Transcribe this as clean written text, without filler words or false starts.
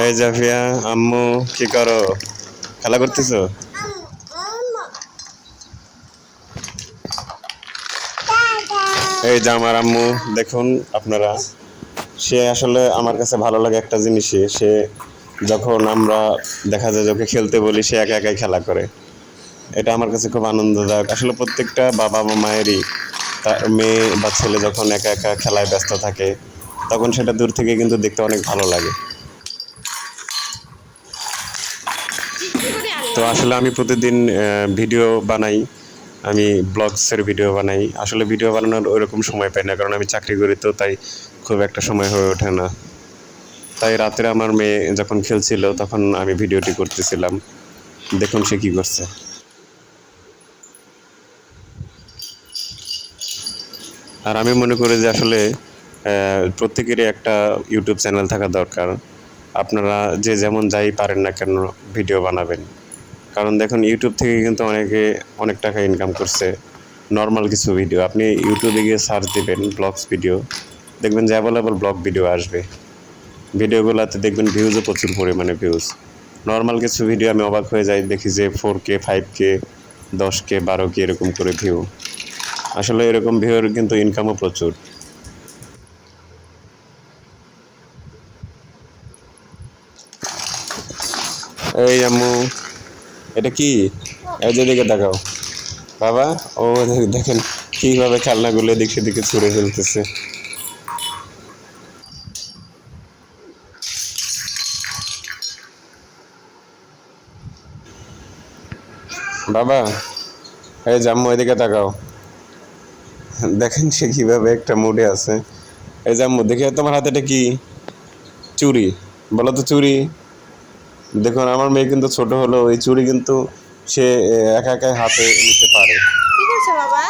এই জাফিয়া, আম্মু কি করো? খেলা করতেছো? এই যে আমার আম্মু, দেখুন আপনারা, সে আসলে আমার কাছে ভালো লাগে একটা জিনিসই, সে যখন আমরা দেখা যায় যে ওকে খেলতে বলি সে একা একাই খেলা করে। এটা আমার কাছে খুব আনন্দদায়ক। আসলে প্রত্যেকটা বাবা বা মায়েরই তার মেয়ে বা ছেলে যখন একা একা খেলায় ব্যস্ত থাকে তখন সেটা দূর থেকে কিন্তু দেখতে অনেক ভালো লাগে। তো আসলে আমি প্রতিদিন ভিডিও বানাই, আমি ব্লগসের ভিডিও বানাই। আসলে ভিডিও বানানোর ওইরকম সময় পাই না, কারণ আমি চাকরি করি, তো তাই খুব একটা সময় হয়ে ওঠে না। তাই রাত্রে আমার মেয়ে যখন খেলছিল তখন আমি ভিডিওটি করতেছিলাম। দেখুন সে কী করছে। আর আমি মনে করি যে আসলে প্রত্যেকেরই একটা ইউটিউব চ্যানেল থাকা দরকার। আপনারা যে যেমন যাই পারেন না কেন ভিডিও বানাবেন, কারণ দেখুন ইউটিউব থেকে কিন্তু অনেকে অনেক টাকা ইনকাম করছে। নর্মাল কিছু ভিডিও আপনি ইউটিউবে গিয়ে সার্চ দিবেন ব্লগস ভিডিও, দেখবেন যে অ্যাভেলেবল ব্লগ ভিডিও আসবে। ভিডিওগুলোতে দেখবেন ভিউজও প্রচুর পরিমাণে ভিউজ। নর্মাল কিছু ভিডিও আমি অবাক হয়ে যাই, দেখি যে 4K 5K 10K 12K এরকম করে ভিউ। আসলে এরকম ভিউর কিন্তু ইনকামও প্রচুর। এই আম্মু, এটা কি? এই যে দিকে তাকাও বাবা। ও দেখেন কীভাবে খেলনাগুলো এদিক সেদিকে ছুঁড়ে ফেলতেছে। বাবা, এই যে আম্মু এদিকে তাকাও, দেখেন সে কীভাবে একটা মুডে আছে। এই যে আম্মু দেখে, তোমার হাতে এটা কি? চুড়ি? বলো তো চুড়ি। দেখুন আমার মেয়ে কিন্তু ছোট হলো, এই চুড়ি কিন্তু সে একা একাই হাতে নিতে পারে। কি করছো বাবা?